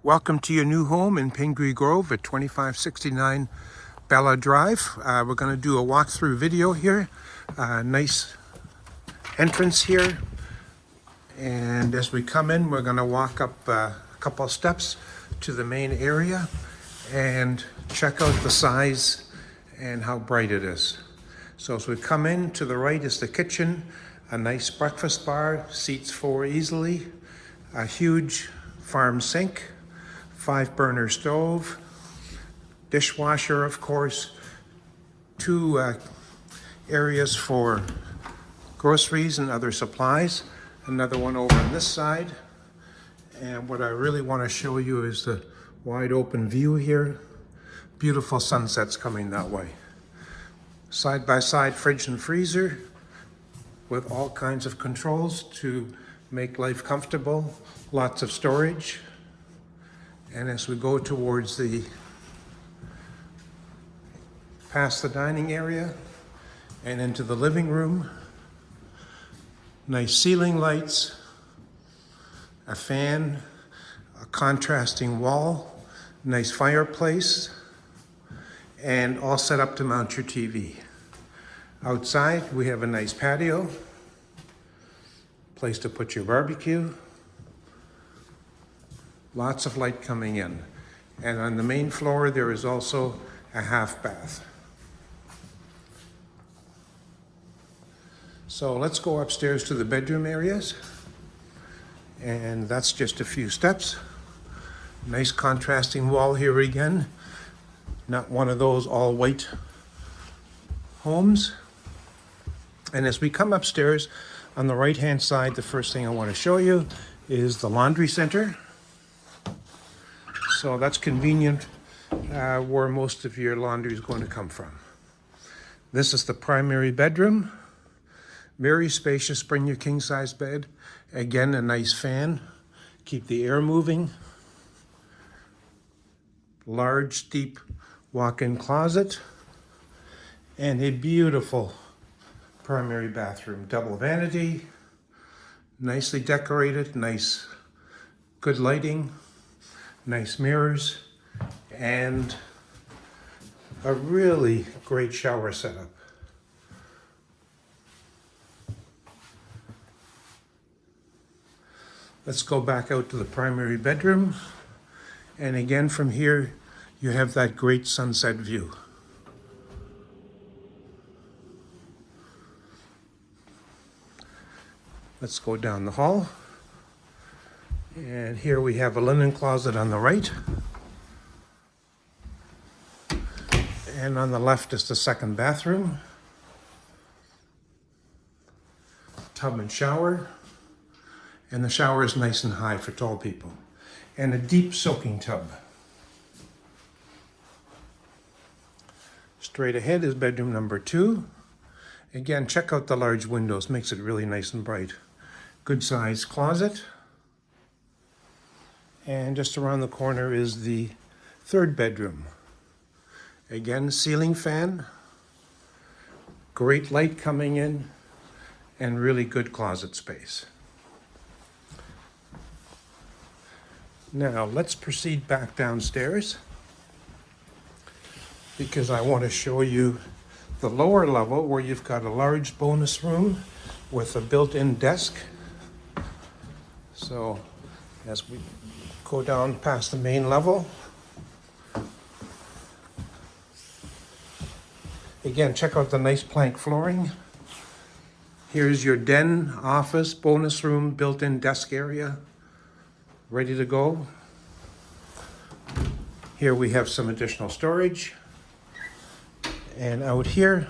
Welcome to your new home in Pingree Grove at 2569 Bella Drive. We're going to do a walkthrough video here. Nice entrance here. And as we come in, we're going to walk up a couple of steps to the main area and check out the size and how bright it is. So as we come in, to the right is the kitchen, a nice breakfast bar, seats 4 easily, a huge farm sink, 5-burner stove, dishwasher, of course, 2 areas for groceries and other supplies, another one over on this side. And what I really want to show you is the wide open view here. Beautiful sunsets coming that way. Side by side fridge and freezer with all kinds of controls to make life comfortable, lots of storage. And as we go towards past the dining area and into the living room, nice ceiling lights, a fan, a contrasting wall, nice fireplace, and all set up to mount your TV. Outside, we have a nice patio, place to put your barbecue, lots of light coming in. And on the main floor, there is also a half bath. So let's go upstairs to the bedroom areas. And that's just a few steps. Nice contrasting wall here again. Not one of those all white homes. And as we come upstairs, on the right-hand side, the first thing I want to show you is the laundry center. So that's convenient where most of your laundry is going to come from. This is the primary bedroom. Very spacious, bring your king-size bed. Again, a nice fan, keep the air moving. Large, deep walk-in closet. And a beautiful primary bathroom. Double vanity, nicely decorated, nice, good lighting. Nice mirrors, and a really great shower setup. Let's go back out to the primary bedroom. And again, from here, you have that great sunset view. Let's go down the hall. And here we have a linen closet on the right. And on the left is the second bathroom. Tub and shower. And the shower is nice and high for tall people. And a deep soaking tub. Straight ahead is bedroom number 2. Again, check out the large windows, makes it really nice and bright. Good sized closet. And just around the corner is the third bedroom. Again, ceiling fan, great light coming in, and really good closet space. Now, let's proceed back downstairs because I want to show you the lower level where you've got a large bonus room with a built-in desk. So, as we go down past the main level. Again, check out the nice plank flooring. Here's your den, office, bonus room, built-in desk area, ready to go. Here we have some additional storage. And out here,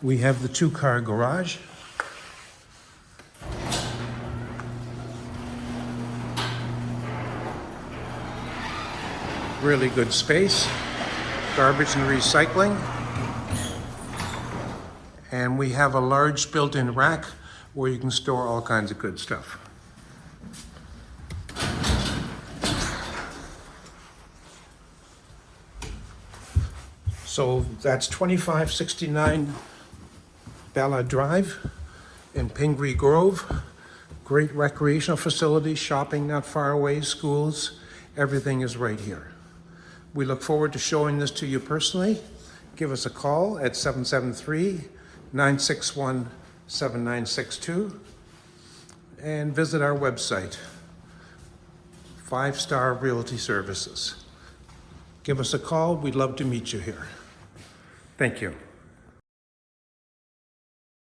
we have the 2-car garage. Really good space, garbage and recycling. And we have a large built-in rack where you can store all kinds of good stuff. So that's 2569 Bella Drive in Pingree Grove. Great recreational facilities, shopping not far away, schools, Everything is right here. We look forward to showing this to you personally. Give us a call at 773-961-7962 and visit our website, 5-Star Realty Services. Give us a call. We'd love to meet you here. Thank you.